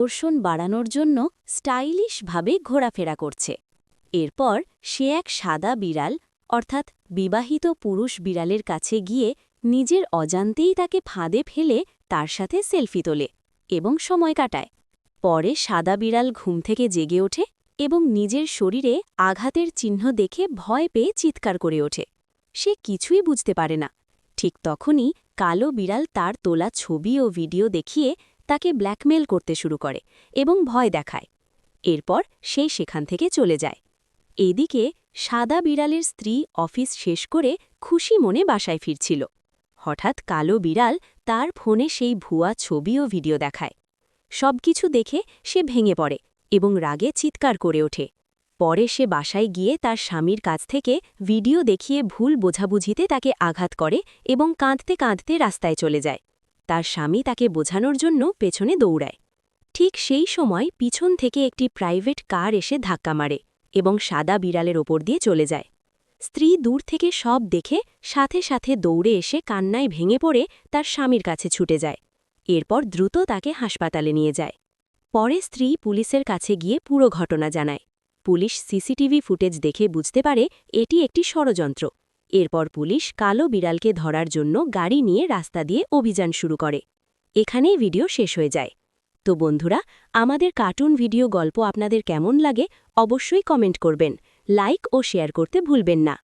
আকর্ষণ বাড়ানোর জন্য স্টাইলিশভাবে ঘোরাফেরা করছে। এরপর সে এক সাদা বিড়াল অর্থাৎ বিবাহিত পুরুষ বিড়ালের কাছে গিয়ে নিজের অজান্তেই তাকে ফাঁদে ফেলে তার সাথে সেলফি তোলে এবং সময় কাটায়। পরে সাদা বিড়াল ঘুম থেকে জেগে ওঠে এবং নিজের শরীরে আঘাতের চিহ্ন দেখে ভয় পেয়ে চিৎকার করে ওঠে। সে কিছুই বুঝতে পারে না। ঠিক তখনই কালো বিড়াল তার তোলা ছবি ও ভিডিও দেখিয়ে তাকে ব্ল্যাকমেল করতে শুরু করে এবং ভয় দেখায়। এরপর সে সেখান থেকে চলে যায়। এদিকে সাদা বিড়ালের স্ত্রী অফিস শেষ করে খুশি মনে বাসায় ফিরছিল। হঠাৎ কালো বিড়াল তার ফোনে সেই ভুয়া ছবি ও ভিডিও দেখায়। সবকিছু দেখে সে ভেঙে পড়ে এবং রাগে চিৎকার করে ওঠে। পরে সে বাসায় গিয়ে তার স্বামীর কাছ থেকে ভিডিও দেখিয়ে ভুল বোঝাবুঝিতে তাকে আঘাত করে এবং কাঁদতে কাঁদতে রাস্তায় চলে যায়। তার স্বামী তাকে বোঝানোর জন্য পেছনে দৌড়ায়। ঠিক সেই সময় পিছন থেকে একটি প্রাইভেট কার এসে ধাক্কা মারে এবং সাদা বিড়ালের ওপর দিয়ে চলে যায়। স্ত্রী দূর থেকে সব দেখে সাথে সাথে দৌড়ে এসে কান্নায় ভেঙে পড়ে তার স্বামীর কাছে ছুটে যায়। এরপর দ্রুত তাকে হাসপাতালে নিয়ে যায়। পরে স্ত্রী পুলিশের কাছে গিয়ে পুরো ঘটনা জানায়। পুলিশ সিসিটিভি ফুটেজ দেখে বুঝতে পারে এটি একটি ষড়যন্ত্র। এরপর পুলিশ কালো বিড়ালকে ধরার জন্য গাড়ি নিয়ে রাস্তা দিয়ে অভিযান শুরু করে। এখানেই ভিডিও শেষ হয়ে যায়। তো বন্ধুরা, আমাদের কার্টুন ভিডিও গল্প আপনাদের কেমন লাগে অবশ্যই কমেন্ট করবেন। লাইক ও শেয়ার করতে ভুলবেন না।